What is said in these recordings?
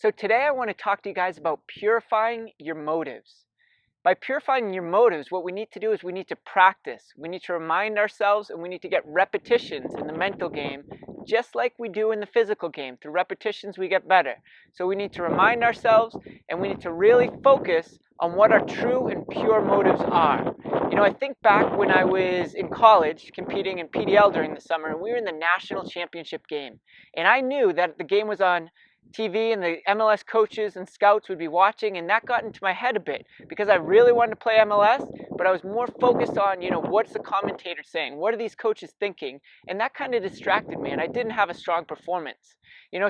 So today I want to talk to you guys about purifying your motives. By purifying your motives, what we need to do is we need to practice. We need to remind ourselves and we need to get repetitions in the mental game, just like we do in the physical game. Through repetitions, we get better. So we need to remind ourselves and we need to really focus on what our true and pure motives are. I think back when I was in college competing in PDL during the summer, and we were in the national championship game. And I knew that the game was on TV and the MLS coaches and scouts would be watching, and that got into my head a bit because I really wanted to play MLS, but I was more focused on, what's the commentator saying? What are these coaches thinking? And that kind of distracted me, and I didn't have a strong performance.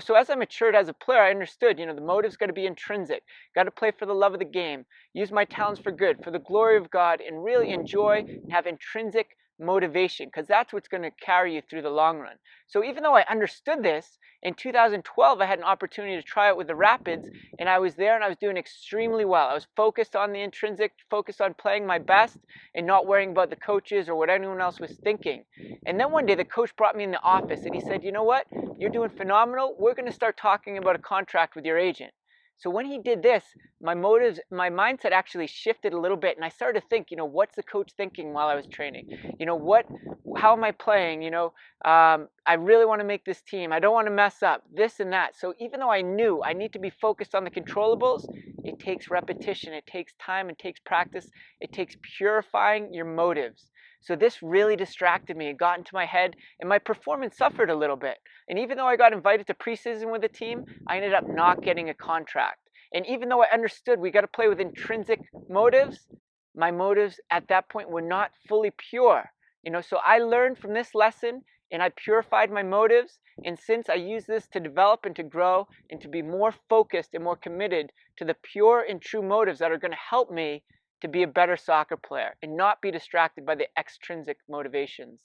So as I matured as a player, I understood, the motive's got to be intrinsic. Got to play for the love of the game, use my talents for good, for the glory of God, and really enjoy and have intrinsic motivation, because that's what's going to carry you through the long run. So even though I understood this, in 2012 I had an opportunity to try it with the Rapids, and I was there and I was doing extremely well. I was focused on the intrinsic, focused on playing my best and not worrying about the coaches or what anyone else was thinking. And then one day the coach brought me in the office and he said, "You know what? You're doing phenomenal. We're going to start talking about a contract with your agent." So when he did this, my motives, my mindset actually shifted a little bit, and I started to think, what's the coach thinking while I was training? How am I playing? I really want to make this team. I don't want to mess up, this and that. So even though I knew I need to be focused on the controllables, it takes repetition, it takes time, it takes practice, it takes purifying your motives. So this really distracted me. It got into my head, and my performance suffered a little bit. And even though I got invited to preseason with the team, I ended up not getting a contract. And even though I understood we got to play with intrinsic motives, my motives at that point were not fully pure. So I learned from this lesson, and I purified my motives. And since I use this to develop and to grow and to be more focused and more committed to the pure and true motives that are going to help me to be a better soccer player and not be distracted by the extrinsic motivations.